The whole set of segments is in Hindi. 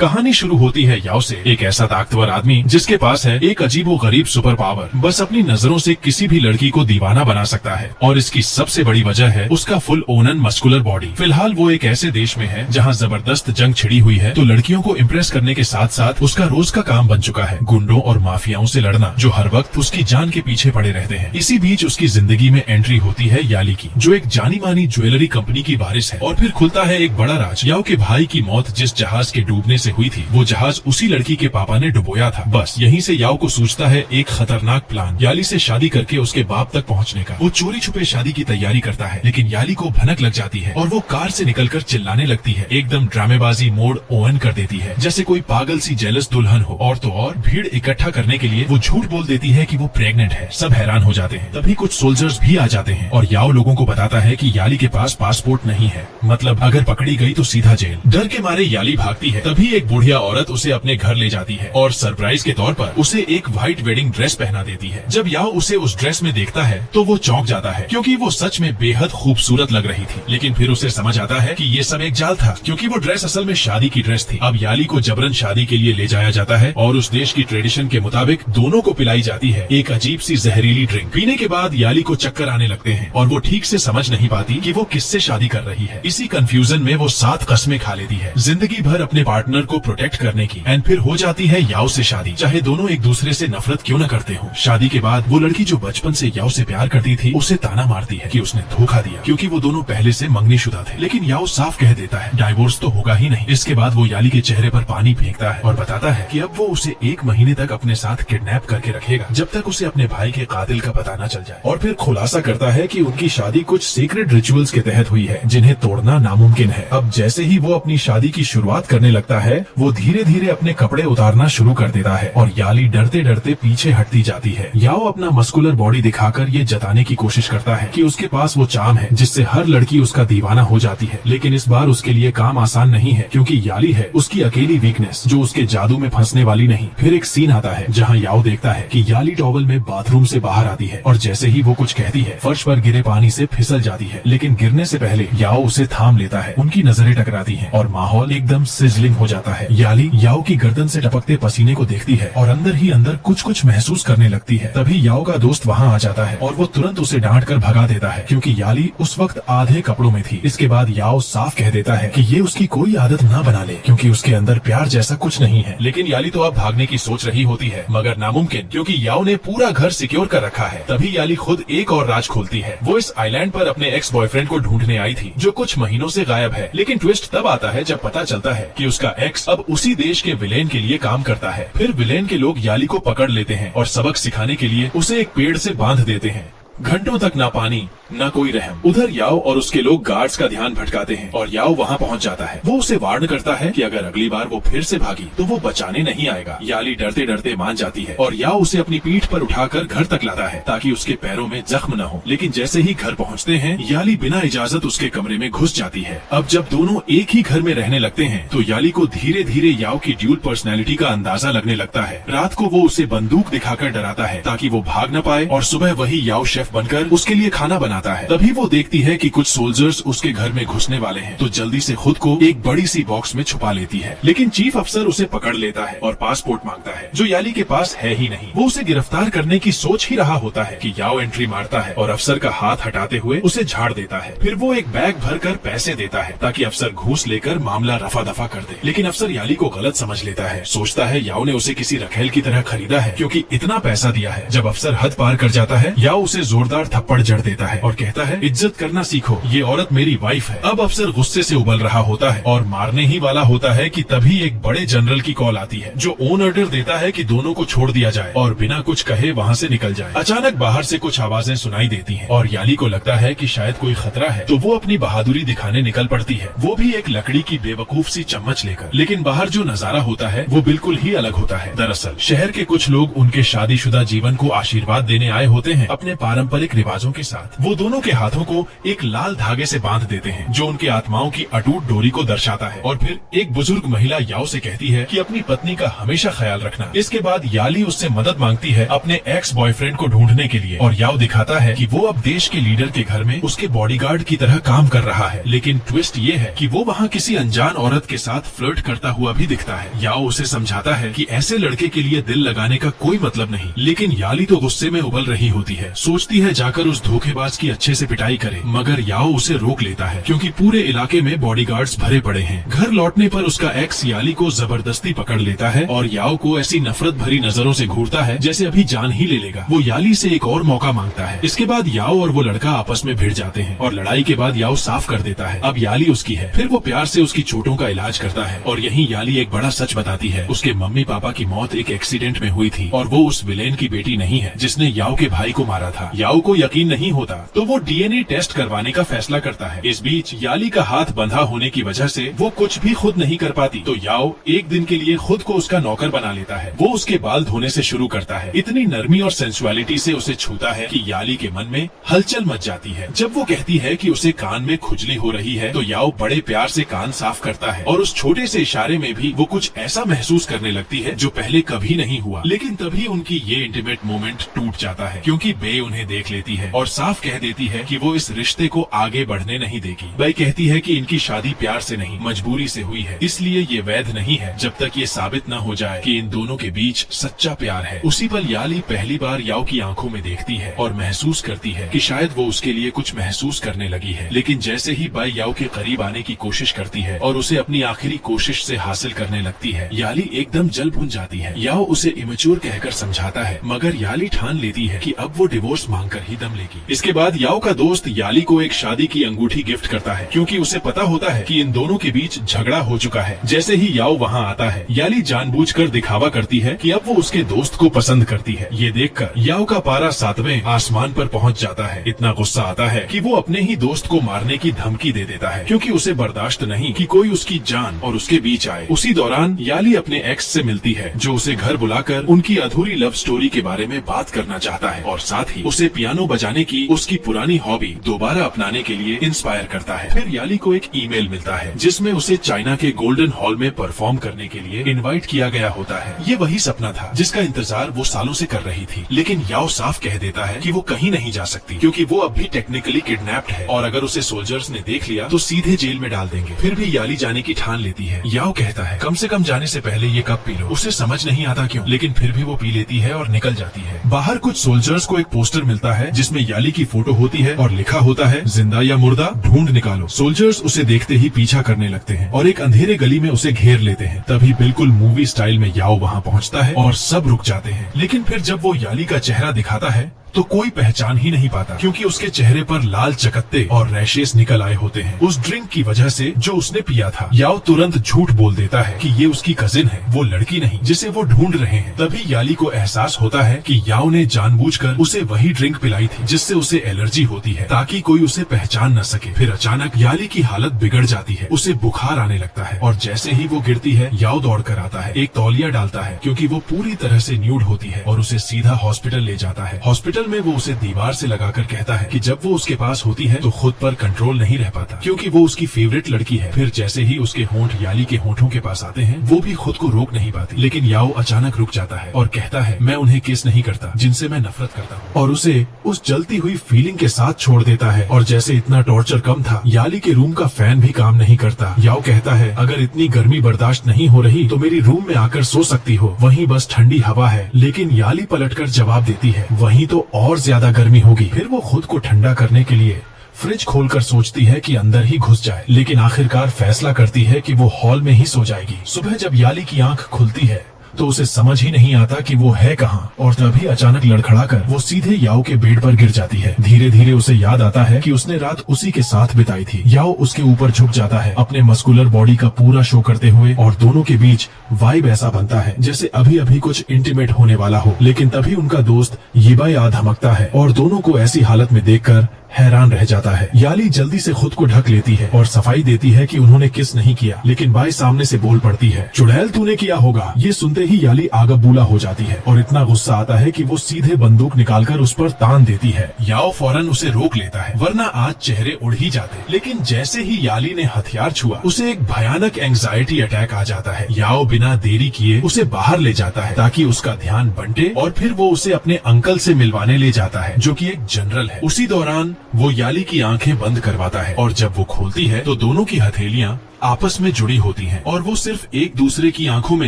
कहानी शुरू होती है याओ से, एक ऐसा ताकतवर आदमी जिसके पास है एक अजीबोगरीब सुपर पावर, बस अपनी नजरों से किसी भी लड़की को दीवाना बना सकता है। और इसकी सबसे बड़ी वजह है उसका फुल ओनन मस्कुलर बॉडी। फिलहाल वो एक ऐसे देश में है जहाँ जबरदस्त जंग छिड़ी हुई है, तो लड़कियों को इम्प्रेस करने के साथ साथ उसका रोज का काम बन चुका है गुंडों और माफियाओं से लड़ना, जो हर वक्त उसकी जान के पीछे पड़े रहते हैं। इसी बीच उसकी जिंदगी में एंट्री होती है याली की, जो एक जानी मानी ज्वेलरी कंपनी की वारिस है। और फिर खुलता है एक बड़ा राज। याओ के भाई की मौत जिस जहाज के डूबने से हुई थी, वो जहाज उसी लड़की के पापा ने डुबोया था। बस यहीं से याओ को सूझता है एक खतरनाक प्लान, याली से शादी करके उसके बाप तक पहुंचने का। वो चोरी छुपे शादी की तैयारी करता है, लेकिन याली को भनक लग जाती है और वो कार से निकलकर चिल्लाने लगती है। एकदम ड्रामेबाजी मोड ऑन कर देती है, जैसे कोई पागल सी जेलस दुल्हन हो। और तो और भीड़ इकट्ठा करने के लिए वो झूठ बोल देती है कि वो प्रेग्नेंट है। सब हैरान हो जाते हैं। तभी कुछ सोल्जर्स भी आ जाते हैं और याओ लोगों को बताता है कि याली के पास पासपोर्ट नहीं है, मतलब अगर पकड़ी गई तो सीधा जेल। डर के मारे याली भागती है। तभी एक बुढ़िया औरत उसे अपने घर ले जाती है और सरप्राइज के तौर पर उसे एक व्हाइट वेडिंग ड्रेस पहना देती है। जब याओ उसे उस ड्रेस में देखता है तो वो चौंक जाता है, क्योंकि वो सच में बेहद खूबसूरत लग रही थी। लेकिन फिर उसे समझ आता है कि ये सब एक जाल था, क्योंकि वो ड्रेस असल में शादी की ड्रेस थी। अब याली को जबरन शादी के लिए ले जाया जाता है और उस देश की ट्रेडिशन के मुताबिक दोनों को पिलाई जाती है एक अजीब सी जहरीली ड्रिंक। पीने के बाद याली को चक्कर आने लगते हैं और वो ठीक से समझ नहीं पाती कि वो किससे शादी कर रही है। इसी कंफ्यूजन में वो 7 कस्में खा लेती है जिंदगी भर अपने पार्टनर को प्रोटेक्ट करने की। एंड फिर हो जाती है याओ से शादी, चाहे दोनों एक दूसरे से नफरत क्यों न करते हो। शादी के बाद वो लड़की जो बचपन से याओ से प्यार करती थी, उसे ताना मारती है कि उसने धोखा दिया, क्योंकि वो दोनों पहले से मंगनीशुदा थे। लेकिन याओ साफ कह देता है डाइवोर्स तो होगा ही नहीं। इसके बाद वो याली के चेहरे पर पानी फेंकता है और बताता है कि अब वो उसे 1 महीने तक अपने साथ किडनैप करके रखेगा, जब तक उसे अपने भाई के कातिल का पता न चल जाए। और फिर खुलासा करता है कि उनकी शादी कुछ सीक्रेट रिचुअल्स के तहत हुई है, जिन्हें तोड़ना नामुमकिन है। अब जैसे ही वो अपनी शादी की शुरुआत करने लगता है, वो धीरे धीरे अपने कपड़े उतारना शुरू कर देता है और याली डरते डरते पीछे हटती जाती है। याओ अपना मस्कुलर बॉडी दिखाकर ये जताने की कोशिश करता है कि उसके पास वो चार्म है जिससे हर लड़की उसका दीवाना हो जाती है। लेकिन इस बार उसके लिए काम आसान नहीं है, क्योंकि याली है उसकी अकेली वीकनेस, जो उसके जादू में फंसने वाली नहीं। फिर एक सीन आता है जहाँ याओ देखता है कि याली टॉवल में बाथरूम से बाहर आती है और जैसे ही वो कुछ कहती है, फर्श पर गिरे पानी से फिसल जाती है। लेकिन गिरने से पहले याओ उसे थाम लेता है। उनकी नजरें टकराती हैं और माहौल एकदम सिजलिंग हो जाता है। याली याओ की गर्दन से टपकते पसीने को देखती है और अंदर ही अंदर कुछ कुछ महसूस करने लगती है। तभी याओ का दोस्त वहाँ आ जाता है और वो तुरंत उसे डांट कर भगा देता है, क्योंकि याली उस वक्त आधे कपड़ों में थी। इसके बाद याओ साफ कह देता है कि ये उसकी कोई आदत ना बना ले, क्योंकि उसके अंदर प्यार जैसा कुछ नहीं है। लेकिन याली तो अब भागने की सोच रही होती है, मगर नामुमकिन, क्योंकि याओ ने पूरा घर सिक्योर कर रखा है। तभी याली खुद एक और राज खोलती है। वो इस आइलैंड पर अपने एक्स बॉयफ्रेंड को ढूंढने आई थी, जो कुछ महीनों से गायब है। लेकिन ट्विस्ट तब आता है जब पता चलता है कि उसका एक्स अब उसी देश के विलेन के लिए काम करता है। फिर विलेन के लोग याली को पकड़ लेते हैं और सबक सिखाने के लिए उसे एक पेड़ से बांध देते हैं। घंटों तक ना पानी ना कोई रहम। उधर याओ और उसके लोग गार्ड्स का ध्यान भटकाते हैं और याओ वहाँ पहुँच जाता है। वो उसे वार्न करता है कि अगर अगली बार वो फिर से भागी तो वो बचाने नहीं आएगा। याली डरते डरते मान जाती है और याओ उसे अपनी पीठ पर उठाकर घर तक लाता है ताकि उसके पैरों में जख्म न हो। लेकिन जैसे ही घर पहुँचते हैं, याली बिना इजाजत उसके कमरे में घुस जाती है। अब जब दोनों एक ही घर में रहने लगते हैं तो याली को धीरे धीरे याओ की ड्यूल पर्सनैलिटी का अंदाजा लगने लगता है। रात को वो उसे बंदूक दिखाकर डराता है ताकि वो भाग न पाए और सुबह वही याओ शेफ बनकर उसके लिए खाना बनाता है। तभी वो देखती है कि कुछ सोल्जर्स उसके घर में घुसने वाले हैं, तो जल्दी से खुद को एक बड़ी सी बॉक्स में छुपा लेती है। लेकिन चीफ अफसर उसे पकड़ लेता है और पासपोर्ट मांगता है, जो याली के पास है ही नहीं। वो उसे गिरफ्तार करने की सोच ही रहा होता है कि याओ एंट्री मारता है और अफसर का हाथ हटाते हुए उसे झाड़ देता है। फिर वो एक बैग भरकर पैसे देता है ताकि अफसर घूस लेकर मामला रफा दफा कर दे। लेकिन अफसर याली को गलत समझ लेता है, सोचता है याओ ने उसे किसी रखेल की तरह खरीदा है, क्योंकि इतना पैसा दिया है। जब अफसर हद पार कर जाता है, याओ उसे जोरदार थप्पड़ जड़ देता है और कहता है इज्जत करना सीखो, ये औरत मेरी वाइफ है। अब अफसर गुस्से से उबल रहा होता है और मारने ही वाला होता है कि तभी एक बड़े जनरल की कॉल आती है, जो ऑन ऑर्डर देता है कि दोनों को छोड़ दिया जाए और बिना कुछ कहे वहाँ से निकल जाए। अचानक बाहर से कुछ आवाजें सुनाई देती हैं और याली को लगता है कि शायद कोई खतरा है, तो वो अपनी बहादुरी दिखाने निकल पड़ती है, वो भी एक लकड़ी की बेवकूफ सी चम्मच लेकर। लेकिन बाहर जो नजारा होता है वो बिल्कुल ही अलग होता है। दरअसल शहर के कुछ लोग उनके शादीशुदा जीवन को आशीर्वाद देने आए होते हैं अपने पारंपरिक रिवाजों के साथ। वो दोनों के हाथों को एक लाल धागे से बांध देते हैं जो उनके आत्माओं की अटूट डोरी को दर्शाता है। और फिर एक बुजुर्ग महिला याओ से कहती है कि अपनी पत्नी का हमेशा ख्याल रखना। इसके बाद याली उससे मदद मांगती है अपने एक्स बॉयफ्रेंड को ढूंढने के लिए, और याओ दिखाता है कि वो अब देश के लीडर के घर में उसके बॉडीगार्ड की तरह काम कर रहा है। लेकिन ट्विस्ट ये है कि वो वहाँ किसी अनजान औरत के साथ फ्लर्ट करता हुआ भी दिखता है। याओ उसे समझाता है कि ऐसे लड़के के लिए दिल लगाने का कोई मतलब नहीं, लेकिन याली तो गुस्से में उबल रही होती है। सोचती है जाकर उस धोखेबाज की अच्छे से पिटाई करे, मगर याओ उसे रोक लेता है क्योंकि पूरे इलाके में बॉडीगार्ड्स भरे पड़े हैं। घर लौटने पर उसका एक्स याली को जबरदस्ती पकड़ लेता है और याओ को ऐसी नफरत भरी नजरों से घूरता है जैसे अभी जान ही ले लेगा। वो याली से एक और मौका मांगता है। इसके बाद याओ और वो लड़का आपस में भिड़ जाते हैं और लड़ाई के बाद याओ साफ कर देता है अब याली उसकी है। फिर वो प्यार से उसकी चोटों का इलाज करता है और यहीं याली एक बड़ा सच बताती है। उसके मम्मी पापा की मौत एक एक्सीडेंट में हुई थी और वो उस विलेन की बेटी नहीं है जिसने याओ के भाई को मारा था। याओ को यकीन नहीं होता तो वो डीएनए टेस्ट करवाने का फैसला करता है। इस बीच याली का हाथ बंधा होने की वजह से वो कुछ भी खुद नहीं कर पाती, तो याओ एक दिन के लिए खुद को उसका नौकर बना लेता है। वो उसके बाल धोने से शुरू करता है। इतनी नरमी और सेंसुअलिटी से उसे छूता है कि याली के मन में हलचल मच जाती है। जब वो कहती है कि उसे कान में खुजली हो रही है तो याओ बड़े प्यार से कान साफ करता है और उस छोटे से इशारे में भी वो कुछ ऐसा महसूस करने लगती है जो पहले कभी नहीं हुआ। लेकिन तभी उनकी ये इंटीमेट मोमेंट टूट जाता है क्योंकि बे उन्हें देख लेती है और साफ कह देती है कि वो इस रिश्ते को आगे बढ़ने नहीं देगी। बे कहती है कि इनकी शादी प्यार से नहीं मजबूरी से हुई है, इसलिए ये वैध नहीं है जब तक ये साबित न हो जाए कि इन दोनों के बीच सच्चा प्यार है। उसी पल याली पहली बार याओ की आंखों में देखती है और महसूस करती है कि शायद वो उसके लिए कुछ महसूस करने लगी है। लेकिन जैसे ही बाई याओ के करीब आने की कोशिश करती है और उसे अपनी आखिरी कोशिश से हासिल करने लगती है, याली एकदम जल भुन जाती है। याओ उसे इमेच्योर कहकर समझाता है, मगर याली ठान लेती है कि अब वो डिवोर्स मांगकर ही दम लेगी। इसके बाद याओ का दोस्त याली को एक शादी की अंगूठी गिफ्ट करता है क्योंकि उसे पता होता है कि इन दोनों के बीच झगड़ा हो चुका है। जैसे ही याओ वहाँ आता है, याली जानबूझकर दिखावा करती है कि अब वो उसके दोस्त को पसंद करती है। ये देखकर याओ का पारा 7वें आसमान पर पहुँच जाता है। इतना गुस्सा आता है कि वो अपने ही दोस्त को मारने की धमकी दे देता है क्योंकि उसे बर्दाश्त नहीं कि कोई उसकी जान और उसके बीच आए। उसी दौरान याली अपने एक्स से मिलती है जो उसे घर बुलाकर उनकी अधूरी लव स्टोरी के बारे में बात करना चाहता है और साथ ही उसे पियानो बजाने की उसकी पुरानी हॉबी दोबारा अपनाने के लिए इंस्पायर करता है। फिर याली को एक ईमेल मिलता है जिसमें उसे चाइना के गोल्डन हॉल में परफॉर्म करने के लिए इनवाइट किया गया होता है। ये वही सपना था जिसका इंतजार वो सालों से कर रही थी, लेकिन याओ साफ कह देता है कि वो कहीं नहीं जा सकती क्योंकि वो अब भी टेक्निकली किडनैप्ड है और अगर उसे सोल्जर्स ने देख लिया तो सीधे जेल में डाल देंगे। फिर भी याली जाने की ठान लेती है। याओ कहता है कम से कम जाने से पहले ये कप पी लो। उसे समझ नहीं आता क्यों, लेकिन फिर भी वो पी लेती है और निकल जाती है। बाहर कुछ सोल्जर्स को एक पोस्टर मिलता है जिसमें याली की फोटो होती है और लिखा होता है जिंदा या मुर्दा ढूंढ निकालो। सोल्जर्स उसे देखते ही पीछा करने लगते हैं और एक अंधेरे गली में उसे घेर लेते हैं। तभी बिल्कुल मूवी स्टाइल में याओ वहाँ पहुँचता है और सब रुक जाते हैं। लेकिन फिर जब वो याली का चेहरा दिखाता है तो कोई पहचान ही नहीं पाता क्योंकि उसके चेहरे पर लाल चकत्ते और रैशेस निकल आए होते हैं उस ड्रिंक की वजह से जो उसने पिया था। याओ तुरंत झूठ बोल देता है कि ये उसकी कजिन है, वो लड़की नहीं जिसे वो ढूंढ रहे हैं। तभी याली को एहसास होता है कि याओ ने जानबूझकर उसे वही ड्रिंक पिलाई थी जिससे उसे एलर्जी होती है ताकि कोई उसे पहचान न सके। फिर अचानक याली की हालत बिगड़ जाती है, उसे बुखार आने लगता है और जैसे ही वो गिरती है याओ दौड़ कर आता है, एक तौलिया डालता है क्योंकि वो पूरी तरह से न्यूड होती है और उसे सीधा हॉस्पिटल ले जाता है। हॉस्पिटल में वो उसे दीवार से लगाकर कहता है कि जब वो उसके पास होती है तो खुद पर कंट्रोल नहीं रह पाता क्योंकि वो उसकी फेवरेट लड़की है। फिर जैसे ही उसके होंठ याली के होंठों के पास आते हैं वो भी खुद को रोक नहीं पाती, लेकिन याओ अचानक रुक जाता है और कहता है मैं उन्हें किस नहीं करता जिनसे मैं नफरत करता हूँ, और उसे उस जलती हुई फीलिंग के साथ छोड़ देता है। और जैसे इतना टॉर्चर कम था, याली के रूम का फैन भी काम नहीं करता। याओ कहता है अगर इतनी गर्मी बर्दाश्त नहीं हो रही तो मेरी रूम में आकर सो सकती हो, वहीं बस ठंडी हवा है। लेकिन याली पलटकर जवाब देती है वहीं तो और ज्यादा गर्मी होगी। फिर वो खुद को ठंडा करने के लिए फ्रिज खोलकर सोचती है कि अंदर ही घुस जाए, लेकिन आखिरकार फैसला करती है कि वो हॉल में ही सो जाएगी। सुबह जब याली की आंख खुलती है तो उसे समझ ही नहीं आता कि वो है कहाँ, और तभी अचानक लड़खड़ाकर वो सीधे याओ के बेड पर गिर जाती है। धीरे धीरे उसे याद आता है कि उसने रात उसी के साथ बिताई थी। याओ उसके ऊपर झुक जाता है अपने मस्कुलर बॉडी का पूरा शो करते हुए और दोनों के बीच वाइब ऐसा बनता है जैसे अभी अभी कुछ इंटीमेट होने वाला हो। लेकिन तभी उनका दोस्त यिबाई आ धमकता है और दोनों को ऐसी हालत में देखकर हैरान रह जाता है। याली जल्दी से खुद को ढक लेती है और सफाई देती है कि उन्होंने किस नहीं किया, लेकिन बाई सामने से बोल पड़ती है, चुड़ैल तूने किया होगा। ये सुनते ही याली आगबूला हो जाती है और इतना गुस्सा आता है कि वो सीधे बंदूक निकालकर उस पर तान देती है। याओ फौरन उसे रोक लेता है, वरना आज चेहरे उड़ ही जाते। लेकिन जैसे ही याली ने हथियार छुआ, उसे एक भयानक एंग्जाइटी अटैक आ जाता है। याओ बिना देरी किए उसे बाहर ले जाता है ताकि उसका ध्यान बंटे और फिर वो उसे अपने अंकल से मिलवाने ले जाता है, जो कि एक जनरल है। उसी दौरान वो याली की आंखें बंद करवाता है और जब वो खोलती है तो दोनों की हथेलियां आपस में जुड़ी होती हैं और वो सिर्फ एक दूसरे की आंखों में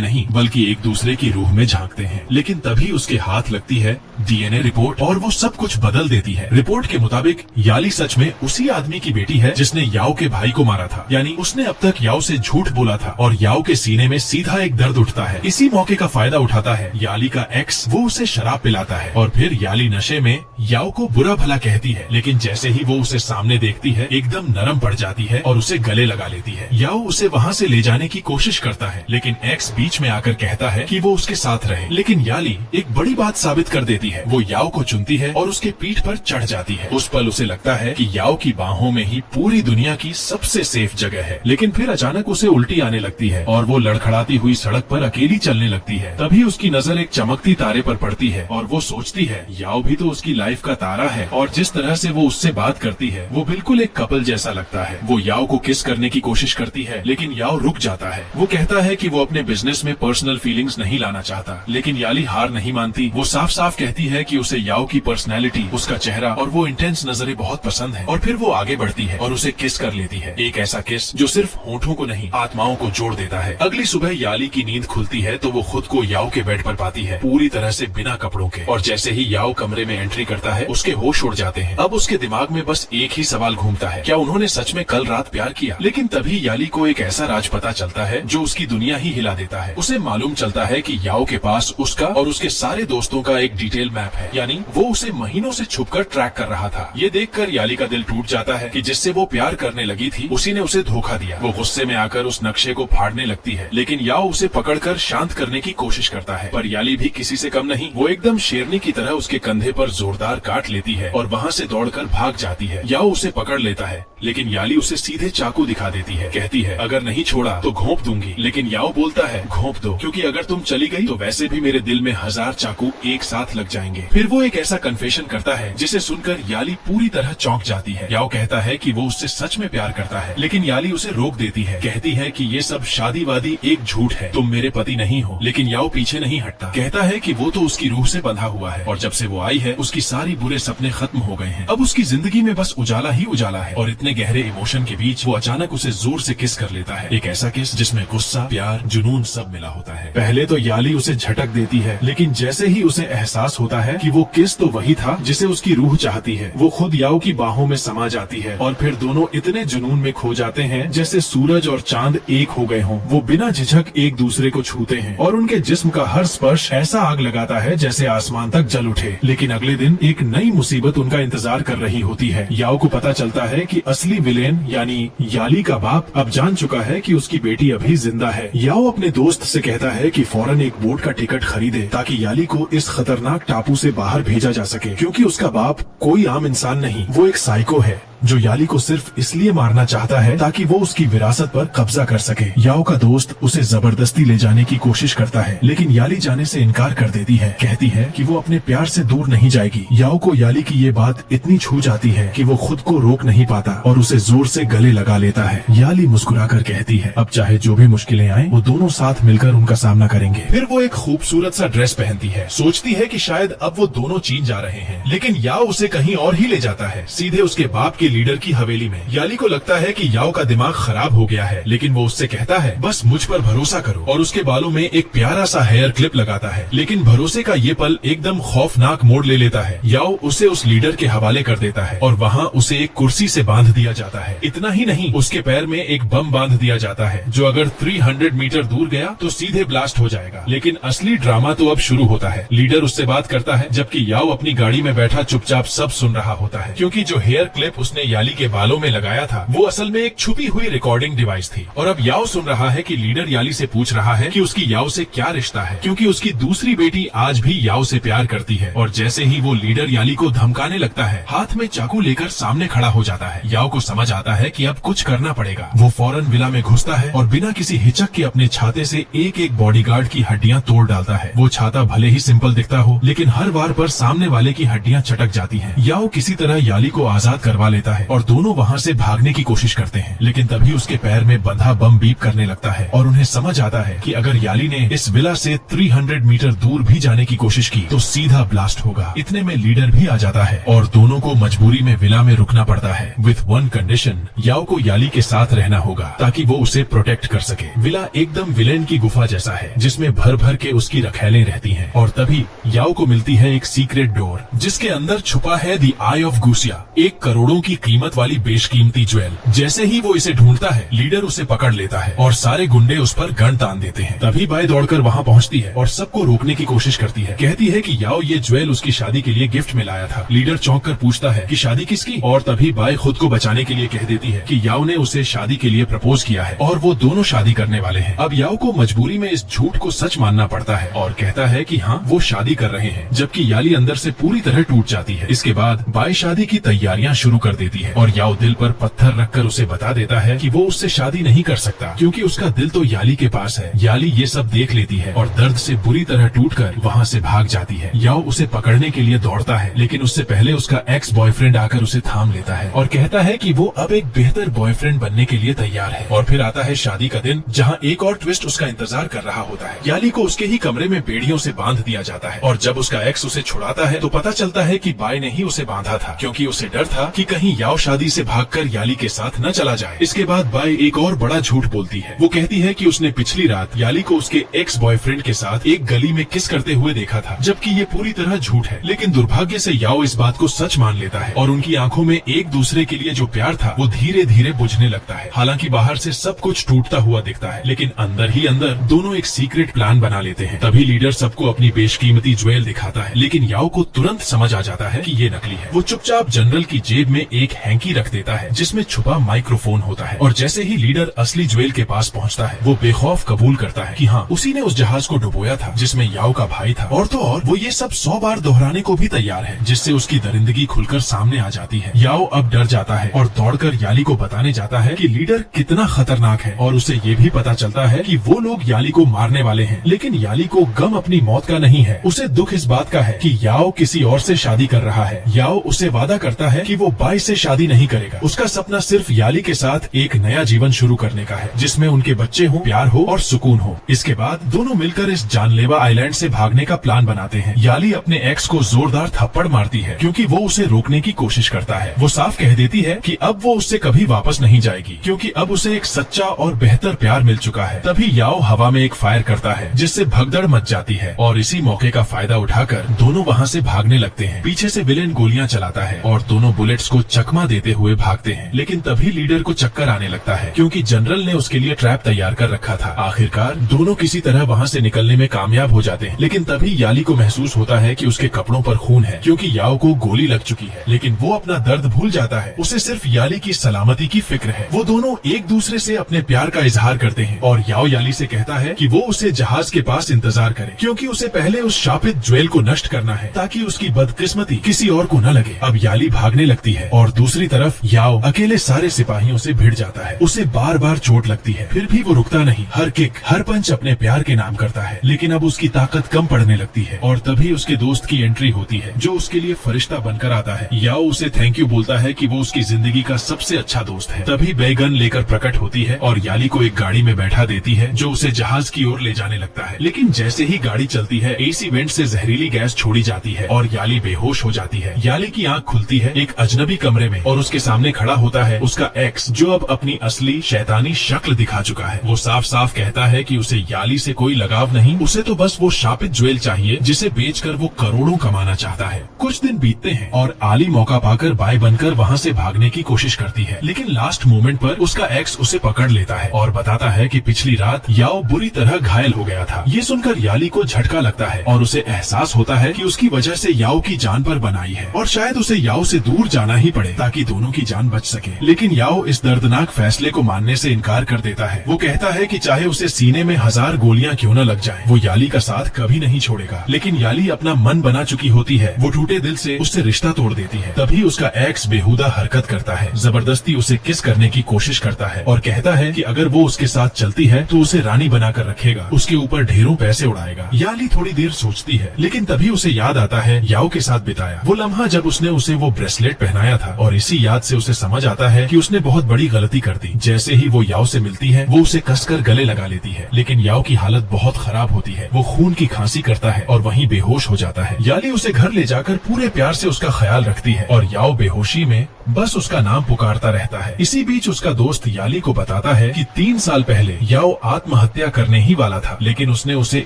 नहीं बल्कि एक दूसरे की रूह में झांकते हैं। लेकिन तभी उसके हाथ लगती है डीएनए रिपोर्ट और वो सब कुछ बदल देती है। रिपोर्ट के मुताबिक याली सच में उसी आदमी की बेटी है जिसने याओ के भाई को मारा था, यानी उसने अब तक याओ से झूठ बोला था और याओ के सीने में सीधा एक दर्द उठता है। इसी मौके का फायदा उठाता है याली का एक्स, वो उसे शराब पिलाता है और फिर याली नशे में याओ को बुरा भला कहती है, लेकिन जैसे ही वो उसे सामने देखती है एकदम नरम पड़ जाती है और उसे गले लगा लेती है। याओ उसे वहाँ से ले जाने की कोशिश करता है, लेकिन एक्स बीच में आकर कहता है कि वो उसके साथ रहे। लेकिन याली एक बड़ी बात साबित कर देती है, वो याओ को चुनती है और उसके पीठ पर चढ़ जाती है। उस पल उसे लगता है कि याओ की बाहों में ही पूरी दुनिया की सबसे सेफ जगह है, लेकिन फिर अचानक उसे उल्टी आने लगती है और वो लड़खड़ाती हुई सड़क पर अकेली चलने लगती है। तभी उसकी नजर एक चमकती तारे पर पड़ती है और वो सोचती है याओ भी तो उसकी लाइफ का तारा है और जिस तरह से वो उससे बात करती है वो बिल्कुल एक कपल जैसा लगता है। वो याओ को किस करने की कोशिश करती है, लेकिन याओ रुक जाता है। वो कहता है कि वो अपने बिजनेस में पर्सनल फीलिंग्स नहीं लाना चाहता, लेकिन याली हार नहीं मानती। वो साफ साफ कहती है कि उसे याओ की पर्सनैलिटी, उसका चेहरा और वो इंटेंस नजरें बहुत पसंद है और फिर वो आगे बढ़ती है और उसे किस कर लेती है। एक ऐसा किस जो सिर्फ होठों को नहीं आत्माओं को जोड़ देता है। अगली सुबह याली की नींद खुलती है तो वो खुद को याओ के बेड पर पाती है, पूरी तरह से बिना कपड़ों के। और जैसे ही याओ कमरे में एंट्री करता है उसके होश उड़ जाते हैं। अब उसके दिमाग में बस एक ही सवाल घूमता है, क्या उन्होंने सच में कल रात प्यार किया? लेकिन तभी याली को एक ऐसा राज पता चलता है जो उसकी दुनिया ही हिला देता है। उसे मालूम चलता है कि याओ के पास उसका और उसके सारे दोस्तों का एक डिटेल मैप है, यानी वो उसे महीनों से छुपकर ट्रैक कर रहा था। ये देखकर याली का दिल टूट जाता है कि जिससे वो प्यार करने लगी थी उसी ने उसे धोखा दिया। वो गुस्से में आकर उस नक्शे को फाड़ने लगती है, लेकिन याओ उसे पकड़कर शांत करने की कोशिश करता है, पर याली भी किसी से कम नहीं। वो एकदम शेरनी की तरह उसके कंधे पर जोरदार काट लेती है और वहाँ से दौड़कर भाग जाती है। याओ उसे पकड़ लेता है, लेकिन याली उसे सीधे चाकू दिखा देती है, कहती है अगर नहीं छोड़ा तो घोंप दूंगी। लेकिन याओ बोलता है घोंप दो, क्योंकि अगर तुम चली गई तो वैसे भी मेरे दिल में 1000 चाकू एक साथ लग जाएंगे। फिर वो एक ऐसा कन्फेशन करता है जिसे सुनकर याली पूरी तरह चौंक जाती है। याओ कहता है कि वो उससे सच में प्यार करता है, लेकिन याली उसे रोक देती है, कहती है कि ये सब शादी वादी एक झूठ है, तुम मेरे पति नहीं हो। लेकिन याओ पीछे नहीं हटता, कहता है कि वो तो उसकी रूह से बंधा हुआ है और जब से वो आई है उसकी सारी बुरे सपने खत्म हो गए हैं। अब उसकी जिंदगी में बस उजाला ही उजाला है और इतने गहरे इमोशन के बीच वो अचानक उसे जोर से किस कर लेता है। एक ऐसा किस जिसमें गुस्सा, प्यार, जुनून सब मिला होता है। पहले तो याली उसे झटक देती है, लेकिन जैसे ही उसे एहसास होता है कि वो किस तो वही था जिसे उसकी रूह चाहती है, वो खुद याओ की बाहों में समा जाती है और फिर दोनों इतने जुनून में खो जाते हैं जैसे सूरज और चांद एक हो गए हों। वो बिना झिझक एक दूसरे को छूते हैं और उनके जिस्म का हर स्पर्श ऐसा आग लगाता है जैसे आसमान तक जल उठे। लेकिन अगले दिन एक नई मुसीबत उनका इंतजार कर रही होती है। याओ को पता चलता है कि असली विलेन यानी याली का बाप अब जान चुका है कि उसकी बेटी अभी जिंदा है। याओ अपने दोस्त से कहता है कि फौरन एक बोट का टिकट खरीदे ताकि याली को इस खतरनाक टापू से बाहर भेजा जा सके, क्योंकि उसका बाप कोई आम इंसान नहीं, वो एक साइको है जो याली को सिर्फ इसलिए मारना चाहता है ताकि वो उसकी विरासत पर कब्जा कर सके। याओ का दोस्त उसे जबरदस्ती ले जाने की कोशिश करता है, लेकिन याली जाने से इनकार कर देती है, कहती है कि वो अपने प्यार से दूर नहीं जाएगी। याओ को याली की ये बात इतनी छू जाती है कि वो खुद को रोक नहीं पाता और उसे जोर से गले लगा लेता है। याली मुस्कुराकर कहती है अब चाहे जो भी मुश्किलें आए वो दोनों साथ मिलकर उनका सामना करेंगे। फिर वो एक खूबसूरत सा ड्रेस पहनती है, सोचती है कि शायद अब वो दोनों चीन जा रहे हैं, लेकिन याओ उसे कहीं और ही ले जाता है, सीधे उसके बाप के लीडर की हवेली में। याली को लगता है कि याओ का दिमाग खराब हो गया है, लेकिन वो उससे कहता है बस मुझ पर भरोसा करो और उसके बालों में एक प्यारा सा हेयर क्लिप लगाता है। लेकिन भरोसे का ये पल एकदम खौफनाक मोड़ ले लेता है। याओ उसे उस लीडर के हवाले कर देता है और वहाँ उसे एक कुर्सी से बांध दिया जाता है। इतना ही नहीं, उसके पैर में एक बम बांध दिया जाता है जो अगर 300 मीटर दूर गया तो सीधे ब्लास्ट हो जाएगा। लेकिन असली ड्रामा तो अब शुरू होता है। लीडर उससे बात करता है जबकि याओ अपनी गाड़ी में बैठा चुपचाप सब सुन रहा होता है, क्योंकि जो हेयर क्लिप उसने उसने याली के बालों में लगाया था वो असल में एक छुपी हुई रिकॉर्डिंग डिवाइस थी। और अब याओ सुन रहा है कि लीडर याली से पूछ रहा है कि उसकी याओ से क्या रिश्ता है, क्योंकि उसकी दूसरी बेटी आज भी याओ से प्यार करती है। और जैसे ही वो लीडर याली को धमकाने लगता है, हाथ में चाकू लेकर सामने खड़ा हो जाता है। याओ को समझ आता है कि अब कुछ करना पड़ेगा। वो फौरन विला में घुसता है और बिना किसी हिचक के अपने छाते से एक एक बॉडीगार्ड की हड्डियां तोड़ डालता है। वो छाता भले ही सिंपल दिखता हो, लेकिन हर वार पर सामने वाले की हड्डियां चटक जाती हैं। याओ किसी तरह याली को आजाद करवा लेता है और दोनों वहाँ से भागने की कोशिश करते हैं, लेकिन तभी उसके पैर में बंधा बम बीप करने लगता है और उन्हें समझ आता है कि अगर याली ने इस विला से 300 मीटर दूर भी जाने की कोशिश की तो सीधा ब्लास्ट होगा। इतने में लीडर भी आ जाता है और दोनों को मजबूरी में विला में रुकना पड़ता है। विथ वन कंडीशन, याओ को याली के साथ रहना होगा ताकि वो उसे प्रोटेक्ट कर सके। विला एकदम विलेन की गुफा जैसा है जिसमें भर भर के उसकी रखैलें रहती हैं। और तभी याओ को मिलती है एक सीक्रेट डोर जिसके अंदर छुपा है दी आई ऑफ गुसिया, एक करोड़ों की कीमत वाली बेशकीमती ज्वेल। जैसे ही वो इसे ढूंढता है, लीडर उसे पकड़ लेता है और सारे गुंडे उस पर गन तान देते हैं। तभी बाई दौड़कर वहाँ पहुँचती है और सबको रोकने की कोशिश करती है। कहती है कि याओ ये ज्वेल उसकी शादी के लिए गिफ्ट में लाया था। लीडर चौंक कर पूछता है कि शादी किसकी, और तभी बाई खुद को बचाने के लिए कह देती है कि याओ ने उसे शादी के लिए प्रपोज किया है और वो दोनों शादी करने वाले हैं। अब याओ को मजबूरी में इस झूठ को सच मानना पड़ता है और कहता है कि हाँ वो शादी कर रहे हैं, जबकि याली अंदर से पूरी तरह टूट जाती है। इसके बाद बाई शादी की तैयारियां शुरू कर देती है और याओ दिल पर पत्थर रखकर उसे बता देता है कि वो उससे शादी नहीं कर सकता क्योंकि उसका दिल तो याली के पास है। याली ये सब देख लेती है और दर्द से बुरी तरह टूटकर वहाँ से भाग जाती है। याओ उसे पकड़ने के लिए दौड़ता है, लेकिन उससे पहले उसका एक्स बॉयफ्रेंड आकर उसे थाम लेता है और कहता है कि वो अब एक बेहतर बॉयफ्रेंड बनने के लिए तैयार है। और फिर आता है शादी का दिन, जहाँ एक और ट्विस्ट उसका इंतजार कर रहा होता है। याली को उसके ही कमरे में बेड़ियों से बांध दिया जाता है और जब उसका एक्स उसे छुड़ाता है तो पता चलता है कि बाई ने ही उसे बांधा था, क्योंकि उसे डर था कि कहीं याओ शादी से भागकर याली के साथ न चला जाए। इसके बाद बाई एक और बड़ा झूठ बोलती है। वो कहती है कि उसने पिछली रात याली को उसके एक्स बॉयफ्रेंड के साथ एक गली में किस करते हुए देखा था, जबकि ये पूरी तरह झूठ है। लेकिन दुर्भाग्य से याओ इस बात को सच मान लेता है और उनकी आंखों में एक दूसरे के लिए जो प्यार था वो धीरे धीरे बुझने लगता है। हालांकि बाहर से सब कुछ टूटता हुआ दिखता है, लेकिन अंदर ही अंदर दोनों एक सीक्रेट प्लान बना लेते हैं। तभी लीडर सबको अपनी बेशकीमती ज्वेल दिखाता है, लेकिन याओ को तुरंत समझ आ जाता है कि ये नकली है। वो चुपचाप जनरल की जेब में एक हैंकी रख देता है जिसमें छुपा माइक्रोफोन होता है और जैसे ही लीडर असली ज्वेल के पास पहुंचता है, वो बेखौफ कबूल करता है कि हाँ उसी ने उस जहाज को डुबोया था जिसमें याओ का भाई था। और तो और वो ये सब 100 बार दोहराने को भी तैयार है, जिससे उसकी दरिंदगी खुलकर सामने आ जाती है। याओ अब डर जाता है और दौड़कर याली को बताने जाता है कि लीडर कितना खतरनाक है और उसे ये भी पता चलता है कि वो लोग याली को मारने वाले हैं। लेकिन याली को गम अपनी मौत का नहीं है, उसे दुख इस बात का है कि याओ किसी और से शादी कर रहा है। याओ उसे वादा करता है कि वो बाई से शादी नहीं करेगा। उसका सपना सिर्फ याली के साथ एक नया जीवन शुरू करने का है, जिसमें उनके बच्चे हो, प्यार हो और सुकून हो। इसके बाद दोनों मिलकर इस जानलेवा आइलैंड से भागने का प्लान बनाते हैं। याली अपने एक्स को जोरदार थप्पड़ मारती है क्योंकि वो उसे रोकने की कोशिश करता है। वो साफ कह देती है कि अब वो उससे कभी वापस नहीं जाएगी क्योंकि अब उसे एक सच्चा और बेहतर प्यार मिल चुका है। तभी याओ हवा में एक फायर करता है जिससे भगदड़ मच जाती है और इसी मौके का फायदा उठाकर दोनों वहाँ से भागने लगते हैं। पीछे से विलेन गोलियां चलाता है और दोनों बुलेट्स को चकमा देते हुए भागते हैं, लेकिन तभी लीडर को चक्कर आने लगता है क्योंकि जनरल ने उसके लिए ट्रैप तैयार कर रखा था। आखिरकार दोनों किसी तरह वहाँ से निकलने में कामयाब हो जाते हैं, लेकिन तभी याली को महसूस होता है कि उसके कपड़ों पर खून है क्योंकि याओ को गोली लग चुकी है। लेकिन वो अपना दर्द भूल जाता है, उसे सिर्फ याली की सलामती की फिक्र है। वो दोनों एक दूसरे से अपने प्यार का इजहार करते हैं और याओ याली से कहता है कि वो उसे जहाज के पास इंतजार करे क्योंकि उसे पहले उस शापित ज्वेल को नष्ट करना है ताकि उसकी बदकिस्मती किसी और को न लगे। अब याली भागने लगती है और दूसरी तरफ याओ अकेले सारे सिपाहियों से भिड़ जाता है। उसे बार बार चोट लगती है, फिर भी वो रुकता नहीं। हर किक, हर पंच अपने प्यार के नाम करता है, लेकिन अब उसकी ताकत कम पड़ने लगती है और तभी उसके दोस्त की एंट्री होती है जो उसके लिए फरिश्ता बनकर आता है। याओ उसे थैंक यू बोलता है कि वो उसकी जिंदगी का सबसे अच्छा दोस्त है। तभी बैगन लेकर प्रकट होती है और याली को एक गाड़ी में बैठा देती है जो उसे जहाज की ओर ले जाने लगता है। लेकिन जैसे ही गाड़ी चलती है, एसी वेंट से जहरीली गैस छोड़ी जाती है और याली बेहोश हो जाती है। याली की आंख खुलती है एक अजनबी कमरे में और उसके सामने खड़ा होता है उसका एक्स, जो अब अपनी असली शैतानी शक्ल दिखा चुका है। वो साफ साफ कहता है कि उसे याली से कोई लगाव नहीं, उसे तो बस वो शापित ज्वेल चाहिए जिसे बेचकर वो करोड़ों कमाना चाहता है। कुछ दिन बीतते हैं और आली मौका पाकर बाय बनकर वहाँ से भागने की कोशिश करती है, लेकिन लास्ट मोमेंट पर उसका एक्स उसे पकड़ लेता है और बताता है कि पिछली रात याओ बुरी तरह घायल हो गया था। ये सुनकर याली को झटका लगता है और उसे एहसास होता है कि उसकी वजह से याओ की जान पर बनाई है और शायद उसे याओ से दूर जाना ही पड़ेगा। पड़े ताकि दोनों की जान बच सके। लेकिन याओ इस दर्दनाक फैसले को मानने से इनकार कर देता है। वो कहता है कि चाहे उसे सीने में 1000 गोलियां क्यों न लग जाएं, वो याली का साथ कभी नहीं छोड़ेगा। लेकिन याली अपना मन बना चुकी होती है। वो टूटे दिल से उससे रिश्ता तोड़ देती है। तभी उसका एक्स बेहुदा हरकत करता है, जबरदस्ती उसे किस करने की कोशिश करता है और कहता है कि अगर वो उसके साथ चलती है तो उसे रानी बनाकर रखेगा, उसके ऊपर ढेरों पैसे उड़ाएगा। याली थोड़ी देर सोचती है, लेकिन तभी उसे याद आता है याओ के साथ बिताया वो लम्हा जब उसने उसे वो ब्रेसलेट पहनाया था, और इसी याद से उसे समझ आता है कि उसने बहुत बड़ी गलती कर दी। जैसे ही वो याओ से मिलती है वो उसे कसकर गले लगा लेती है, लेकिन याओ की हालत बहुत खराब होती है। वो खून की खांसी करता है और वहीं बेहोश हो जाता है। याली उसे घर ले जाकर पूरे प्यार से उसका ख्याल रखती है और याओ बेहोशी में बस उसका नाम पुकारता रहता है। इसी बीच उसका दोस्त याली को बताता है कि 3 साल पहले याओ आत्महत्या करने ही वाला था, लेकिन उसने उसे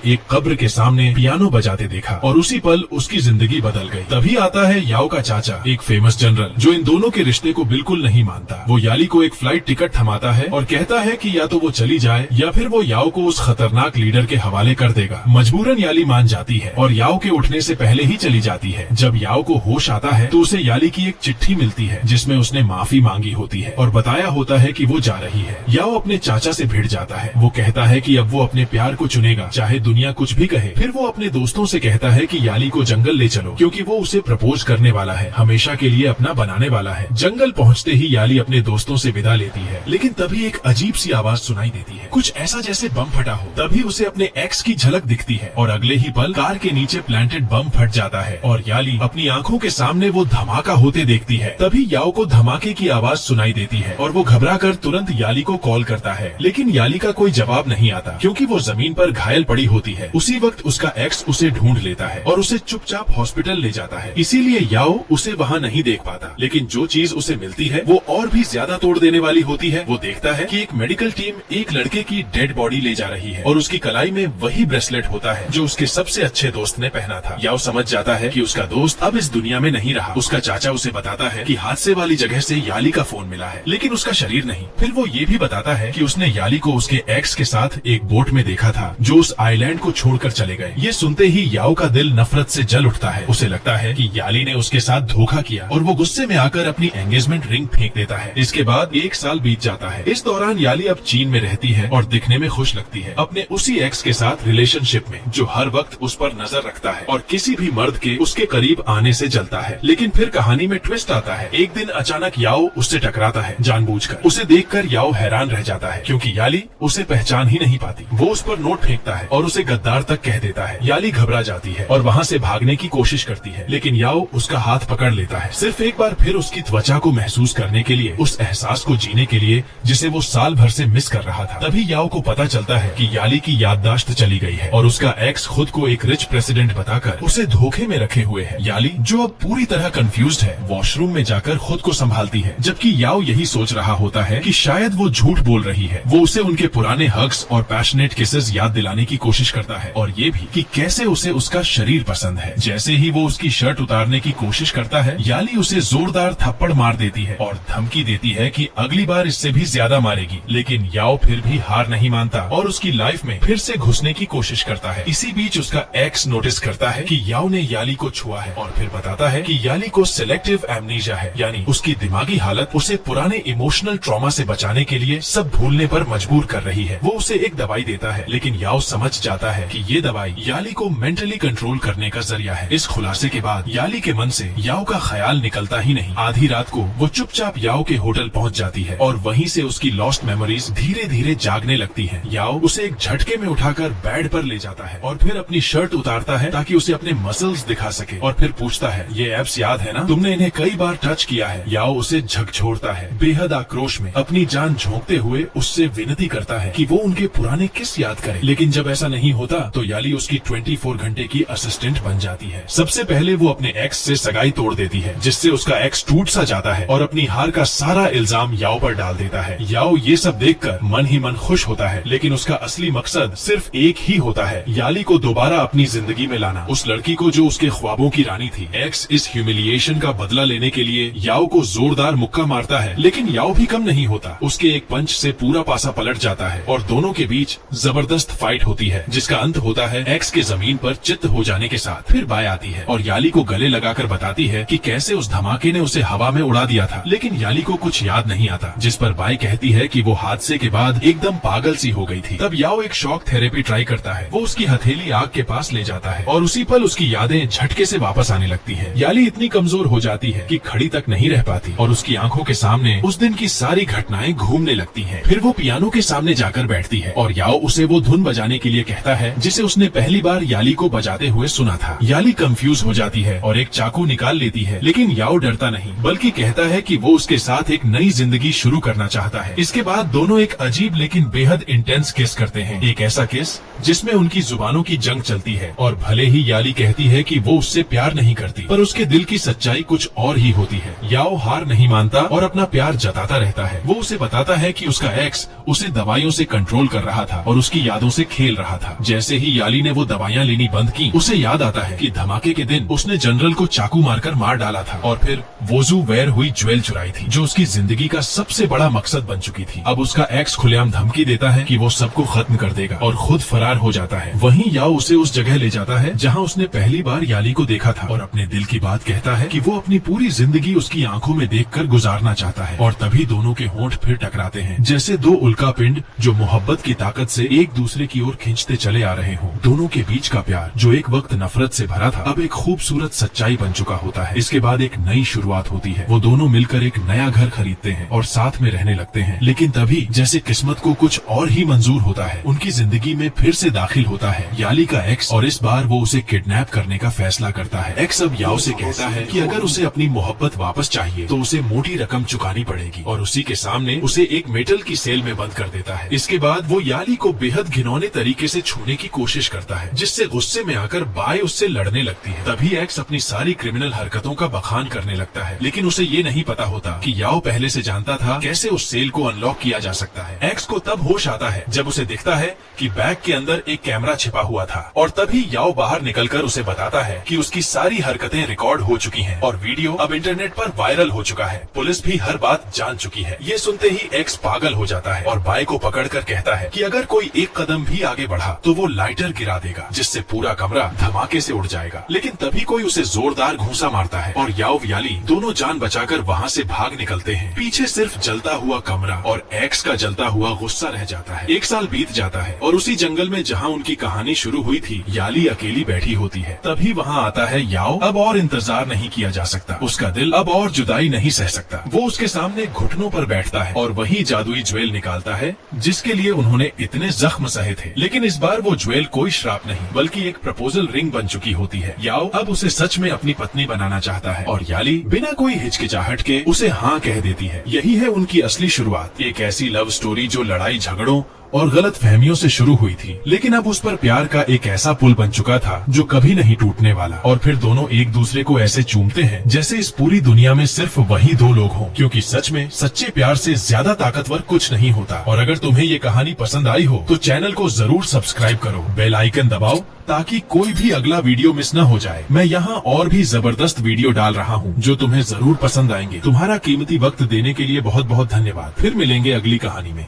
एक कब्र के सामने पियानो बजाते देखा और उसी पल उसकी जिंदगी बदल गई। तभी आता है याओ का चाचा, एक फेमस जनरल, जो इन दोनों के रिश्ते को बिल्कुल नहीं मानता। वो याली को एक फ्लाइट टिकट थमाता है और कहता है कि या तो वो चली जाए या फिर वो याओ को उस खतरनाक लीडर के हवाले कर देगा। मजबूरन याली मान जाती है और याओ के उठने से पहले ही चली जाती है। जब याओ को होश आता है तो उसे याली की एक चिट्ठी मिलती है जिसमें उसने माफी मांगी होती है और बताया होता है कि वो जा रही है। याओ अपने चाचा से भिड़ जाता है। वो कहता है कि अब वो अपने प्यार को चुनेगा, चाहे दुनिया कुछ भी कहे। फिर वो अपने दोस्तों से कहता है कि याली को जंगल ले चलो, क्योंकि वो उसे प्रपोज करने वाला है, हमेशा के लिए अपना बनाने वाला है। जंगल पहुँचते ही याली अपने दोस्तों से विदा लेती है, लेकिन तभी एक अजीब सी आवाज सुनाई देती है, कुछ ऐसा जैसे बम फटा हो। तभी उसे अपने एक्स की झलक दिखती है और अगले ही पल कार के नीचे प्लांटेड बम फट जाता है और याली अपनी आंखों के सामने वो धमाका होते देखती है। तभी याओ को धमाके की आवाज सुनाई देती है और वो घबराकर तुरंत याली को कॉल करता है, लेकिन याली का कोई जवाब नहीं आता क्योंकि वो जमीन पर घायल पड़ी होती है। उसी वक्त उसका एक्स उसे ढूंढ लेता है और उसे चुपचाप हॉस्पिटल ले जाता है। इसीलिए याओ उसे वहाँ नहीं देख पाता, लेकिन जो चीज उसे मिलती है वो और भी ज्यादा तोड़ देने वाली होती है। वो देखता है कि एक मेडिकल टीम एक लड़के की डेड बॉडी ले जा रही है और उसकी कलाई में वही ब्रेसलेट होता है जो उसके सबसे अच्छे दोस्त ने पहना था। याओ समझ जाता है कि उसका दोस्त अब इस दुनिया में नहीं रहा। उसका चाचा उसे बताता है कि हादसे वाली जगह से याली का फोन मिला है, लेकिन उसका शरीर नहीं। फिर वो ये भी बताता है कि उसने याली को उसके एक्स के साथ एक बोट में देखा था जो उस आइलैंड को छोड़कर चले गए। ये सुनते ही याओ का दिल नफरत से जल उठता है। उसे लगता है कि याली ने उसके साथ धोखा किया और वो गुस्से में आकर अपनी एंगेजमेंट रिंग फेंक देता है। इसके बाद 1 साल बीत जाता है। इस दौरान याली अब चीन में रहती है और दिखने में खुश लगती है, अपने उसी एक्स के साथ रिलेशनशिप में जो हर वक्त उस पर नजर रखता है और किसी भी मर्द के उसके करीब आने से जलता है। लेकिन फिर कहानी में ट्विस्ट आता है। एक दिन अचानक याओ उससे टकराता है जानबूझकर। उसे देखकर याओ हैरान रह जाता है क्योंकि याली उसे पहचान ही नहीं पाती। वो उस पर नोट फेंकता है और उसे गद्दार तक कह देता है। याली घबरा जाती है और वहाँ से भागने की कोशिश करती है, लेकिन याओ उसका हाथ पकड़ लेता है, सिर्फ एक बार फिर उसकी त्वचा को महसूस करने के लिए, उस एहसास को जीने के लिए जिसे वो साल भर से मिस कर रहा था। तभी याओ को पता चलता है कि याली की याददाश्त चली गई है और उसका एक्स खुद को एक रिच प्रेसिडेंट बताकर उसे धोखे में रखे हुए है। याली, जो अब पूरी तरह कंफ्यूज्ड है, वॉशरूम में जाकर खुद को संभालती है, जबकि याओ यही सोच रहा होता है कि शायद वो झूठ बोल रही है। वो उसे उनके पुराने हग्स और पैशनेट किसेस याद दिलाने की कोशिश करता है और ये भी कि कैसे उसे उसका शरीर पसंद है। जैसे ही वो उसकी शर्ट उतारने की कोशिश करता है, याली उसे जोरदार थप्पड़ मार देती है और धमकी देती है कि अगली बार इससे भी ज्यादा मारेगी। लेकिन याओ फिर भी हार नहीं मानता और उसकी लाइफ में फिर से घुसने की कोशिश करता है। इसी बीच उसका एक्स नोटिस करता है कि याओ ने याली को छुआ है और फिर बताता है कि याली को सिलेक्टिव एमनीशिया है, यानी उसकी दिमागी हालत उसे पुराने इमोशनल ट्रॉमा से बचाने के लिए सब भूलने पर मजबूर कर रही है। वो उसे एक दवाई देता है, लेकिन याओ समझ जाता है कि ये दवाई याली को मेंटली कंट्रोल करने का जरिया है। इस खुलासे के बाद याली के मन से याओ का ख्याल निकलता ही नहीं। आधी रात को वो चुपचाप याओ के होटल पहुंच जाती है और वहीं से उसकी लॉस्ट मेमोरीज धीरे धीरे जागने लगती हैं। याओ उसे एक झटके में उठाकर बेड पर ले जाता है और फिर अपनी शर्ट उतारता है ताकि उसे अपने मसल्स दिखा सके और फिर पूछता है, ये एब्स याद है ना, तुमने इन्हें कई बार टच किया है। याओ उसे झकझोरता है, बेहद आक्रोश में अपनी जान झोंकते हुए उससे विनती करता है कि वो उनके पुराने किस याद करे। लेकिन जब ऐसा नहीं होता तो याली उसकी 24 घंटे की असिस्टेंट बन जाती है। सबसे पहले वो अपने एक्स से सगाई तोड़ देती है, जिससे उसका एक्स टूट सा जाता है और अपनी हार का सारा इल्जाम याओ पर डाल देता है। याओ ये सब देखकर मन ही मन खुश होता है, लेकिन उसका असली मकसद सिर्फ एक ही होता है, याली को दोबारा अपनी जिंदगी में लाना, उस लड़की को जो उसके ख्वाबों की रानी थी। एक्स इस ह्यूमिलिएशन का बदला लेने के लिए याओ को जोरदार मुक्का मारता है, लेकिन याओ भी कम नहीं होता। उसके एक पंच से पूरा पासा पलट जाता है और दोनों के बीच जबरदस्त फाइट होती है, जिसका अंत होता है एक्स के जमीन पर चित्त हो जाने के साथ। फिर बाय आती है और याली को गले लगाकर बताती है कि कैसे उस धमाके ने उसे हवा में उड़ा दिया था, लेकिन याली को कुछ याद नहीं आता, जिस पर बाई कहती है कि वो हादसे के बाद एकदम पागल सी हो गई थी। तब याओ एक शॉक थेरेपी ट्राई करता है। वो उसकी हथेली आग के पास ले जाता है और उसी पल उसकी यादें झटके से वापस आने लगती है। याली इतनी कमजोर हो जाती है कि खड़ी तक नहीं रह पाती और उसकी आंखों के सामने उस दिन की सारी घटनाएं घूमने लगती हैं। फिर वो पियानो के सामने जाकर बैठती है और याओ उसे वो धुन बजाने के लिए कहता है जिसे उसने पहली बार याली को बजाते हुए सुना था। याली कंफ्यूज हो जाती है और एक चाकू निकाल लेती है, लेकिन याओ डरता नहीं बल्कि कहता है कि वो उसके साथ एक नई जिंदगी शुरू करना चाहता है। इसके बाद दोनों एक अजीब लेकिन बेहद इंटेंस किस करते हैं, एक ऐसा किस जिसमें उनकी जुबानों की जंग चलती है। और भले ही याली कहती है कि वो उससे प्यार नहीं करती, पर उसके दिल की सच्चाई कुछ और ही होती है। याओ हार नहीं मानता और अपना प्यार जताता रहता है। वो उसे बताता है कि उसका एक्स उसे दवाइयों से कंट्रोल कर रहा था और उसकी यादों से खेल रहा था। जैसे ही याली ने वो दवाइयाँ लेनी बंद की, उसे याद आता है कि धमाके के दिन उसने जनरल को चाकू मारकर मार डाला था और फिर वोजू वेयर हुई ज्वेल चुराई थी, जो उसकी जिंदगी का सबसे बड़ा मकसद बन चुकी थी। अब उसका एक्स खुलेआम धमकी देता है कि वो सबको खत्म कर देगा और खुद फरार हो जाता है। वहीं याओ उसे उस जगह ले जाता है जहां उसने पहली बार याली को देखा था और अपने दिल की बात कहता है कि वो अपनी पूरी जिंदगी उसकी आंखों में देखकर गुजारना चाहता है। और तभी दोनों के होंठ फिर टकराते हैं, जैसे दो उल्का पिंड जो मोहब्बत की ताकत से एक दूसरे की ओर खींचते चले आ रहे हों। दोनों के बीच का प्यार जो एक वक्त नफरत से भरा था, अब एक खूबसूरत सच्चाई बन चुका होता है। इसके बाद एक नई शुरुआत होती है। वो दोनों मिलकर एक नया घर खरीदते हैं और साथ में रहने लगते हैं। लेकिन तभी जैसे किस्मत को कुछ और ही मंजूर होता है, उनकी जिंदगी में फिर से दाखिल होता है याली का एक्स, और इस बार वो उसे किडनैप करने का फैसला करता है। एक्स अब याओ से कहता है कि अगर उसे अपनी मोहब्बत वापस चाहिए तो उसे मोटी रकम चुकानी पड़ेगी, और उसी के सामने उसे एक मेटल की सेल में बंद कर देता है। इसके बाद वो याली को बेहद घिनौने तरीके से छूने की कोशिश करता है, जिससे गुस्से में आकर बाई उससे लड़ने लगती है। तभी एक्स अपनी सारी क्रिमिनल हरकतों का बखान करने लगता है, लेकिन उसे ये नहीं पता होता कि याओ पहले से जानता था कैसे उस सेल को अनलॉक किया जा सकता है। एक्स को तब होश आता है जब उसे दिखता है कि बैग के अंदर एक कैमरा छिपा हुआ था, और तभी याओ बाहर निकलकर उसे बताता है कि उसकी सारी हरकतें रिकॉर्ड हो चुकी हैं और वीडियो अब इंटरनेट पर वायरल हो चुका है। पुलिस भी हर बात जान चुकी है। ये सुनते ही एक्स पागल हो जाता है और बाई को पकड़कर कहता है कि अगर कोई एक कदम भी आगे बढ़ा तो वो लाइटर गिरा देगा, जिससे पूरा कमरा धमाके से उड़ जाएगा। लेकिन तभी कोई उसे जोरदार घूंसा मारता है और याओ याली दोनों जान बचाकर वहाँ से भाग निकलते हैं। पीछे सिर्फ जलता हुआ कमरा और एक्स का जलता हुआ गुस्सा रह जाता है। एक साल बीत जाता है और उसी जंगल में जहाँ उनकी कहानी शुरू हुई थी, याली अकेली बैठी होती है। तभी वहाँ आता है याओ। अब और इंतजार नहीं किया जा सकता, उसका दिल अब और जुदाई नहीं सह सकता। वो उसके सामने घुटनों पर बैठता है और वही जादुई ज्वेल निकालता है जिसके लिए उन्होंने इतने जख्म सहे थे। लेकिन इस बार वो ज्वेल कोई श्राप नहीं बल्कि एक प्रपोजल रिंग बन चुकी होती है। याओ अब उसे सच में अपनी पत्नी बनाना चाहता है और याली बिना कोई हिचकिचाहट के उसे हाँ कह देती है। यही है उनकी असली शुरुआत, एक ऐसी लव स्टोरी जो लड़ाई झगड़ों और गलत फहमियों से शुरू हुई थी, लेकिन अब उस पर प्यार का एक ऐसा पुल बन चुका था जो कभी नहीं टूटने वाला। और फिर दोनों एक दूसरे को ऐसे चूमते हैं जैसे इस पूरी दुनिया में सिर्फ वही दो लोग हों, क्योंकि सच में सच्चे प्यार से ज्यादा ताकतवर कुछ नहीं होता। और अगर तुम्हें ये कहानी पसंद आई हो तो चैनल को जरूर सब्सक्राइब करो, बेल आइकन दबाओ ताकि कोई भी अगला वीडियो मिस न हो जाए। मैं यहाँ और भी जबरदस्त वीडियो डाल रहा हूँ जो तुम्हें जरूर पसंद आएंगे। तुम्हारा कीमती वक्त देने के लिए बहुत बहुत धन्यवाद। फिर मिलेंगे अगली कहानी में।